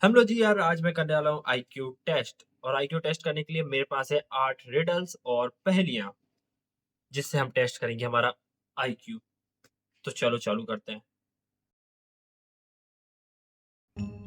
हम लोग जी यार आज मैं करने वाला हूँ आईक्यू टेस्ट और आईक्यू टेस्ट करने के लिए मेरे पास है 8 रिडल्स और पहेलियां जिससे हम टेस्ट करेंगे हमारा आईक्यू। तो चलो चालू करते हैं।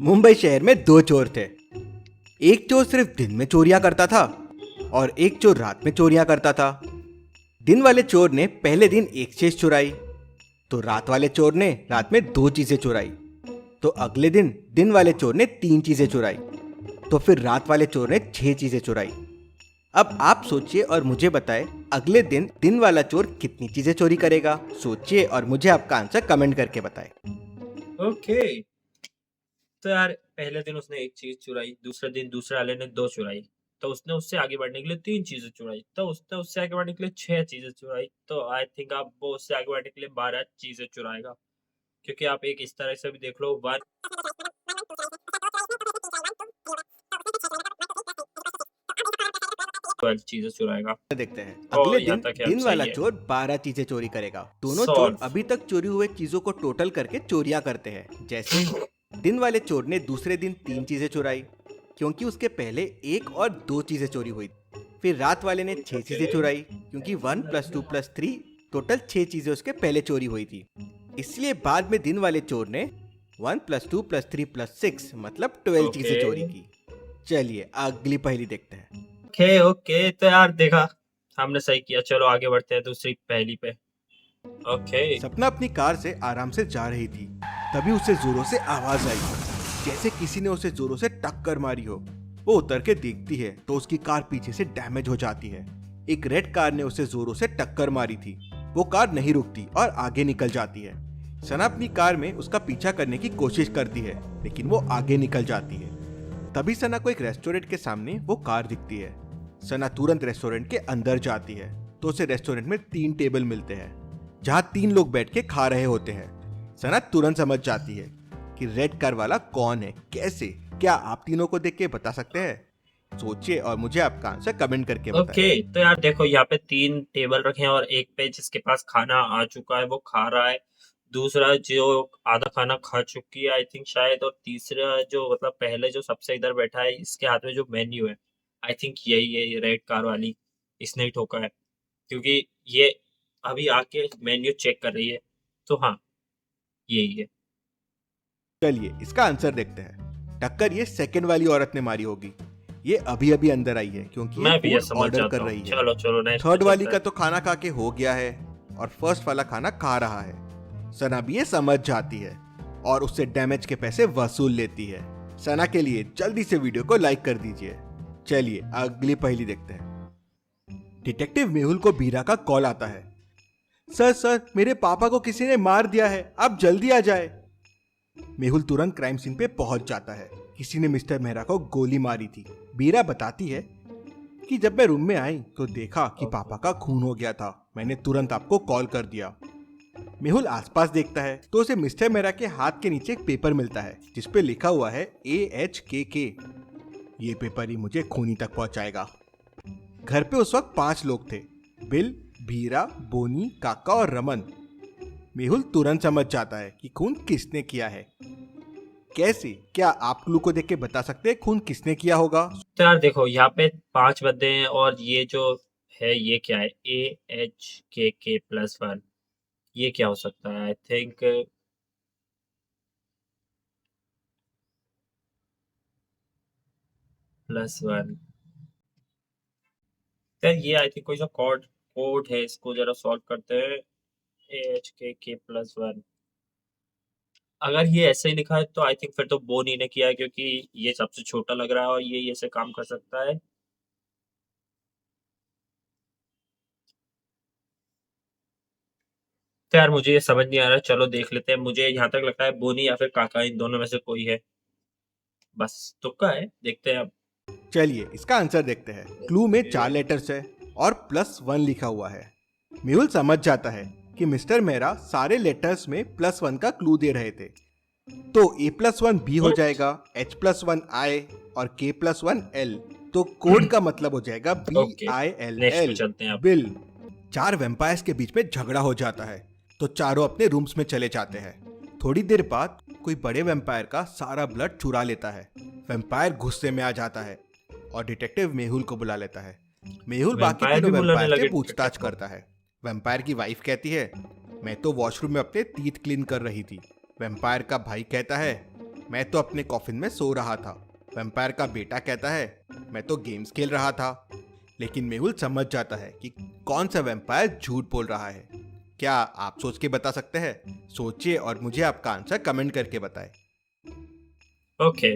मुंबई शहर में दो चोर थे। एक चोर सिर्फ दिन में चोरियां करता था और एक चोर रात में चोरियां करता था। दिन वाले चोर ने पहले दिन एक चीज चुराई, तो रात वाले चोर ने रात में दो चीजें चुराई। तो अगले दिन दिन वाले चोर ने तीन चीजें चुराई, तो फिर रात वाले चोर ने छह चीजें चुराई। अब आप सोचिए और मुझे बताएं, अगले दिन दिन वाला चोर कितनी चीजें चोरी करेगा। सोचिए और मुझे आपका आंसर कमेंट करके बताएं। ओके, तो यार पहले दिन उसने एक चीज चुराई, दूसरे दिन दूसरे वाले ने दो चुराई, तो उसने उससे आगे बढ़ने के लिए तीन चीजें चुराई, तो उसने उससे आगे बढ़ने के लिए छह चीजें चुराई। तो आई थिंक आप वो उससे आगे बढ़ने के लिए 12 चीजें चुराएगा, क्योंकि आप एक इस तरह से भी देख लो 1 12 चीजें चुराएगा। देखते हैं और अगले यहाँ दिन तक हेल्प दिन वाला सही है। चोर 12 चीजें चोरी करेगा। दोनों चोर सॉल्व। अभी तक चोरी हुए चीजों को टोटल करके चोरियां करते हैं। जैसे दिन वाले चोर ने दूसरे दिन तीन चीजें चुराई, क्योंकि उसके पहले एक और दो चीजें चोरी हुई। फिर रात वाले ने छह चीजें ओके। चुराई, क्योंकि 1 + 2 + 3 टोटल छह चीजें उसके पहले चोरी हुई थी। इसलिए बाद में दिन वाले चोर ने 1 + 2 + 3 + 6 मतलब 12 चीजें ओके। चोरी की। चलिए अगली पहेली देखते हैं। ओके ओके, तो यार देखा, हमने सही किया। चलो आगे बढ़ते हैं दूसरी पहेली पे। ओके। सपना अपनी कार से आराम से जा रही थी, तभी उसे जोरों से आवाज आई, जैसे किसी ने उसे जोरों से टक्कर मारी हो। वो उतर के देखती है तो उसकी कार पीछे से डैमेज हो जाती है। एक रेड कार ने उसे जोरों से टक्कर मारी थी। वो कार नहीं रुकती और आगे निकल जाती है। सना अपनी कार में उसका पीछा करने की कोशिश करती है, लेकिन वो आगे निकल जाती है। तभी सना को एक रेस्टोरेंट के सामने वो कार दिखती है। सना तुरंत रेस्टोरेंट के अंदर जाती है, तो उसे रेस्टोरेंट में 3 टेबल मिलते हैं, जहां 3 लोग बैठ के खा रहे होते हैं। सना तुरंत समझ जाती है कि रेड कार वाला कौन है। कैसे? क्या आप तीनों को देख के बता सकते हैं? सोचिए और मुझे आपका आंसर कमेंट करके बताएं। ओके, तो यार देखो, यहाँ पे 3 टेबल रखे हैं और एक पे जिसके पास खाना आ चुका है वो खा रहा है। दूसरा जो आधा खाना खा चुकी है आई थिंक शायद, और तीसरा जो मतलब पहले जो सबसे इधर बैठा है इसके हाथ में जो मेन्यू है, आई थिंक यही है, ये रेड कार वाली। इसने ही ठोका है, क्योंकि ये अभी आके मेन्यू चेक कर रही है। तो हाँ, यही है। चलिए इसका आंसर देखते हैं। टक्कर ये सेकंड वाली औरत ने मारी होगी। ये अभी अभी अंदर आई है क्योंकि ये मैं भी ये फूड समझ ऑर्डर कर जाता हूँ। रही है। चलो चलो नेक्स्ट पे थर्ड वाली चलते का हैं। तो खाना खा के हो गया है और फर्स्ट वाला खाना खा रहा है। सना भी ये समझ जाती है और उससे डैमेज के पैसे वसूल लेती है। सना के लिए जल्दी से वीडियो को लाइक कर दीजिए। चलिए अगली पहेली देखते हैं। डिटेक्टिव मेहुल को बीरा का कॉल आता है। सर सर, मेरे पापा को किसी ने मार दिया है, आप जल्दी आ जाए। मेहुल तुरंत क्राइम सीन पे पहुंच जाता है। किसी ने मिस्टर मेहरा को गोली मारी थी। बीरा बताती है कि जब मैं रूम में आई तो देखा कि पापा का खून हो गया था। मैंने तुरंत आपको कॉल कर दिया। मेहुल आसपास देखता है तो उसे मिस्टर मेहरा के हाथ के नीचे एक पेपर मिलता है, जिसपे लिखा हुआ है AHKK। ये पेपर ही मुझे खूनी तक पहुंचाएगा। घर पे उस वक्त 5 लोग थे, बिल, भीरा, बोनी, काका और रमन। मेहुल तुरंत समझ जाता है कि खून किसने किया है। कैसे? क्या आप क्लू को देख के बता सकते हैं खून किसने किया होगा? तो यार देखो, यहाँ पे 5 बंदे हैं और ये जो है ये क्या है, AHKK+1। ये क्या हो सकता है? I think +1। यार ये आई थिंक कोई सा कोड कोड है, इसको जरा सॉल्व करते हैं। AHKK+1, अगर ये ऐसे ही लिखा है तो आई थिंक फिर तो बोनी ने किया है, क्योंकि ये सबसे छोटा लग रहा है और ये ऐसे काम कर सकता है। तो यार मुझे ये समझ नहीं आ रहा, चलो देख लेते हैं। मुझे यहाँ तक लगता है बोनी या फिर काका, इन दोनों में से कोई है। बस तुक्का है, देखते हैं अब। चलिए इसका आंसर देखते हैं। क्लू में 4 लेटर्स है और +1 लिखा हुआ है। मेहुल समझ जाता है कि मिस्टर मेहरा सारे लेटर्स में +1 का क्लू दे रहे थे। तो A+1 B हो जाएगा, H+1 I और K+1 L। तो कोड का मतलब हो जाएगा ओके, नेक्स्ट पे BILL, चलते हैं अब। बिल। 4 वेम्पायर्स के बीच में झगड़ा हो जाता है, तो चारों अपने रूम्स में चले जाते हैं। थोड़ी देर बाद कोई बड़े वैम्पायर का सारा ब्लड चुरा लेता है। वैम्पायर गुस्से में आ जाता है और डिटेक्टिव मेहुल को बुला लेता है। मेहुल बाकी वैम्पायर तीनों भी बुलाने वैम्पायर से लगे पूछताछ डिटेक्टिव को। करता है। वैम्पायर की वाइफ कहती है, मैं तो वॉशरूम में अपने टीथ क्लीन कर रही थी। वैम्पायर का भाई कहता है, मैं तो अपने कॉफिन में सो रहा था। वैम्पायर का बेटा कहता है, मैं तो गेम्स खेल रहा था। लेकिन मेहुल समझ जाता है कि कौन सा वैम्पायर झूठ बोल रहा है। क्या आप सोच के बता सकते हैं? सोचिए और मुझे आपका आंसर कमेंट करके बताएं। ओके।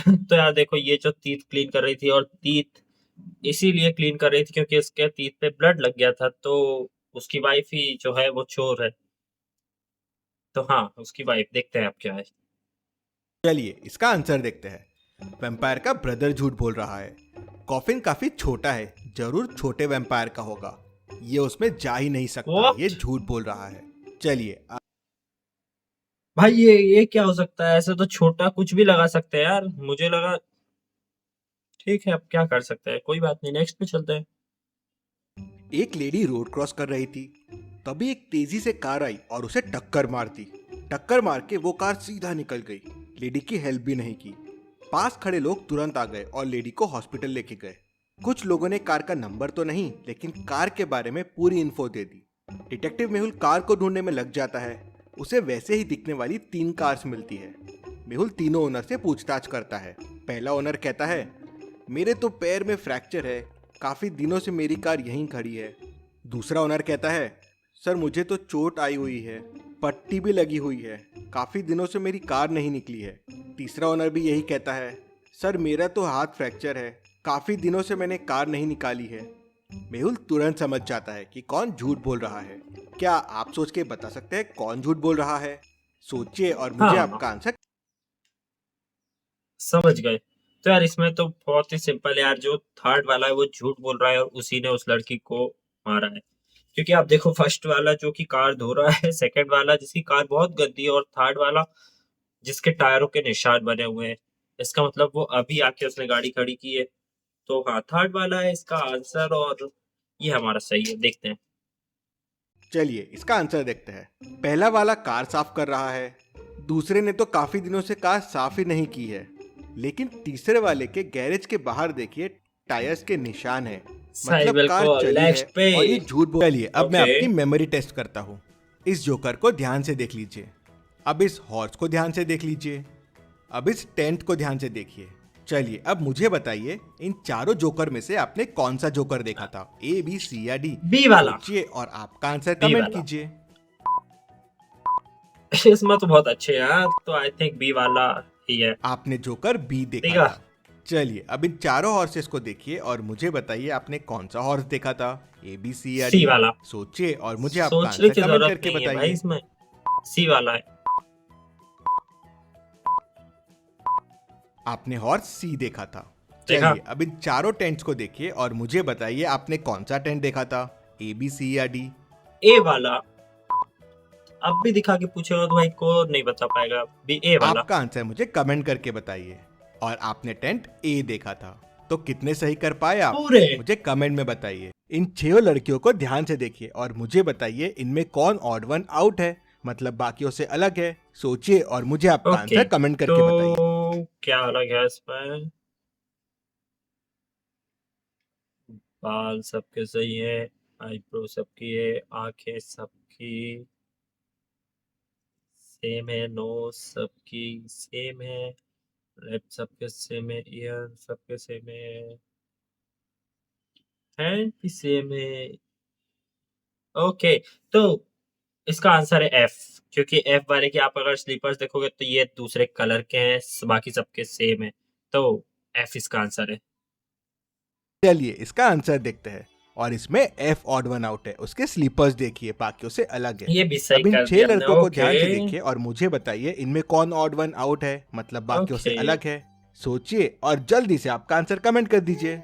तो यार देखो, ये जो टीथ क्लीन कर रही थी, और टीथ इसीलिए क्लीन कर रही थी क्योंकि उसके टीथ पे ब्लड लग गया था, तो उसकी वाइफ ही जो है वो चोर है। तो हाँ, उसकी वाइफ। देखते हैं अब क्या है। चलिए इसका आंसर देखते हैं। वैम्पायर का ब्रदर झूठ बोल रहा है। कॉफिन काफी छोटा है, जरूर छोटे वैम्पायर का होगा। ये उसमें जा ही नहीं सकता, ये What? झूठ बोल रहा है। चलिए भाई ये क्या हो सकता है? ऐसे तो छोटा कुछ भी लगा सकते हैं यार, मुझे लगा। ठीक है, अब क्या कर सकते हैं, कोई बात नहीं, नेक्स्ट पे चलते हैं। एक लेडी रोड क्रॉस कर रही थी। तभी एक तेजी से कार आई और उसे टक्कर मार दी। टक्कर मार के वो कार सीधा निकल गई। लेडी की हेल्प भी नहीं की। पास खड़े लोग तुरंत आ गए और लेडी को हॉस्पिटल लेके गए। कुछ लोगों ने कार का नंबर तो नहीं, लेकिन कार के बारे में पूरी इन्फो दे दी। डिटेक्टिव मेहुल कार को ढूंढने में लग जाता है। उसे वैसे ही दिखने वाली 3 कार्स मिलती है। मेहुल तीनों ओनर से पूछताछ करता है। पहला ओनर कहता है, मेरे तो पैर में फ्रैक्चर है, काफी दिनों से मेरी कार यहीं खड़ी है। दूसरा ओनर कहता है, सर मुझे तो चोट आई हुई है, पट्टी भी लगी हुई है, काफी दिनों से मेरी कार नहीं निकली है। तीसरा ओनर भी यही कहता है, सर मेरा तो हाथ फ्रैक्चर है, काफी दिनों से मैंने कार नहीं निकाली है। मेहुल तुरंत समझ जाता है कि कौन झूठ बोल रहा है। क्या आप सोच के बता सकते हैं कौन झूठ बोल रहा है? सोचिए और मुझे हाँ, आपका आंसर। समझ गए। तो यार इसमें तो बहुत ही सिंपल है यार, जो थर्ड वाला है वो झूठ बोल रहा है और उसी ने उस लड़की को मारा है। क्योंकि आप देखो, फर्स्ट वाला जो कि कार धो रहा है, सेकंड वाला जिसकी कार बहुत गंदी है, और थर्ड वाला जिसके टायरों के निशान बने हुए हैं। इसका मतलब वो अभी आके उसने गाड़ी खड़ी की है। तो हाँ, थर्ड वाला है इसका आंसर, और ये हमारा सही है। देखते हैं। चलिए इसका आंसर देखते हैं। पहला वाला कार साफ कर रहा है। दूसरे ने तो काफी दिनों से कार साफ ही नहीं की है। लेकिन तीसरे वाले के गैरेज के बाहर देखिए, टायर्स के निशान है, सही, मतलब कार बिल्कुल। चली है। नेक्स्ट पे। और ये झूठ बोल। चलिए अब मैं ओके। आपकी मेमोरी टेस्ट करता हूँ। इस जोकर को ध्यान से देख लीजिए। अब इस हॉर्स को ध्यान से देख लीजिए। अब इस टेंट को ध्यान से देखिए। चलिए अब मुझे बताइए, इन चारों जोकर में से आपने कौन सा जोकर देखा था? ए, बी, सी या डी? बी वाला। सोचिए और आपका आंसर बी कमेंट वाला। कीजिए। इसमें तो बहुत अच्छे हैं यार, तो आई थिंक बी वाला ही है। आपने जोकर बी देखा ठीक है। था। चलिए अब इन चारों हॉर्सेस को देखिए और मुझे बताइए आपने कौन सा हॉर्स देखा था? ए, बी, सी या सी डी? वाला। सोचिए और मुझे आपका सोचने आंसर की कमेंट जरूरत करके नहीं है भाई बताइए। इसमें। सी वाला है। आपने हॉर्स सी देखा था। देखा। चलिए अब इन चारों टेंट्स को देखिए और मुझे बताइए आपने कौन सा टेंट देखा था? ए, बी, सी या डी? ए वाला। अब भी दिखा के पूछेगा तो भाई को नहीं बता पाएगा। बी, ए वाला। आपका आंसर मुझे कमेंट करके बताइए। और आपने टेंट ए देखा था। तो कितने सही कर पाए आप? पूरे। मुझे कमेंट में बताइए। इन 6 लड़कियों को ध्यान से देखिए और मुझे बताइए इनमें कौन ऑड वन आउट है, मतलब बाकियों से अलग है। सोचिए और मुझे आपका ओके। आंसर कमेंट तो करके बताइए। क्या अलग है इसमें? बाल सबके सही है, आईब्रो सबकी है, आंखें सबकी सेम है, नोज सबकी सेम है, लिप सबके सेम है, ईयर सबके सेम है, हैंड भी सेम है। ओके। तो इसका आंसर है एफ। क्योंकि एफ वाले के आप अगर स्लीपर्स देखोगे तो ये दूसरे कलर के हैं, बाकी सबके सेम है। तो एफ इसका आंसर है। चलिए इसका आंसर देखते हैं। और इसमें एफ ऑड वन आउट है, उसके स्लीपर्स देखिए बाकियों से अलग है। ये भी सही अब इन कर 6 दिया हमने। लड़कों को ओके। ध्यान से देखिए और मुझे बताइए इनमें कौन ऑड वन आउट है, मतलब बाकियों से ओके। अलग है। सोचिए और जल्दी से आपका आंसर कमेंट कर दीजिए।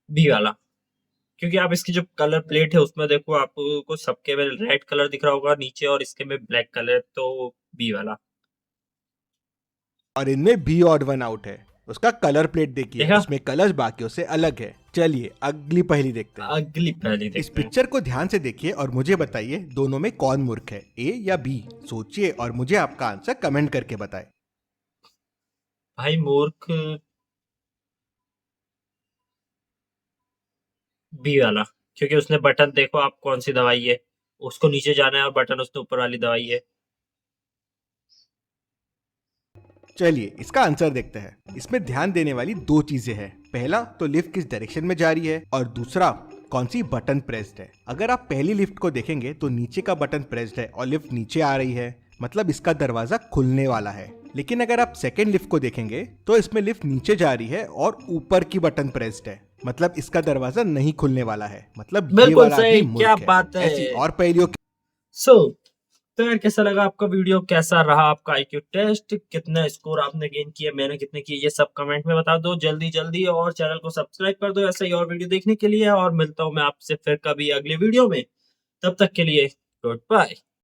बी वाला। क्योंकि आप इसकी जो कलर प्लेट है उसमें देखो, आपको सबके में रेड कलर दिख रहा होगा नीचे, और इसके में ब्लैक कलर, तो बी वाला। और इनमें बी ऑड वन आउट है, उसका कलर प्लेट देखिए, देखा? उसमें कलर्स बाकियों से अलग है। चलिए अगली पहेली देखते हैं। अगली पहेली इस देखते हैं। पिक्चर को ध्यान से देखिए और मुझे बताइए दोनों में कौन मूर्ख है, ए या बी। सोचिए और मुझे आपका आंसर कमेंट करके बताएं। भाई मूर्ख बी वाला, क्योंकि उसने बटन देखो आप कौन सी दवाई है, उसको नीचे जाना है और बटन उसने ऊपर वाली दवाई है। चलिए इसका आंसर देखते हैं। इसमें ध्यान देने वाली दो चीजें हैं। पहला तो लिफ्ट किस डायरेक्शन में जा रही है और दूसरा कौन सी बटन प्रेस्ड है। अगर आप पहली लिफ्ट को देखेंगे तो नीचे का बटन प्रेस्ड है और लिफ्ट नीचे आ रही है, मतलब इसका दरवाजा खुलने वाला है। लेकिन अगर आप सेकेंड लिफ्ट को देखेंगे तो इसमें लिफ्ट नीचे जा रही है और ऊपर की बटन प्रेस्ड है, मतलब इसका दरवाजा नहीं खुलने वाला है, मतलब ये बिल्कुल वाला सही, भी क्या मूर्ख है। बात है। ऐसी और पहेलियों सो तो यार कैसा लगा आपका वीडियो, कैसा रहा आपका आईक्यू टेस्ट, कितना स्कोर आपने गेन किया, मैंने कितने किए, ये सब कमेंट में बता दो जल्दी जल्दी, और चैनल को सब्सक्राइब कर दो ऐसा ही और वीडियो देखने के लिए। और मिलता हूँ मैं आपसे फिर कभी अगले वीडियो में, तब तक के लिए गुड बाय।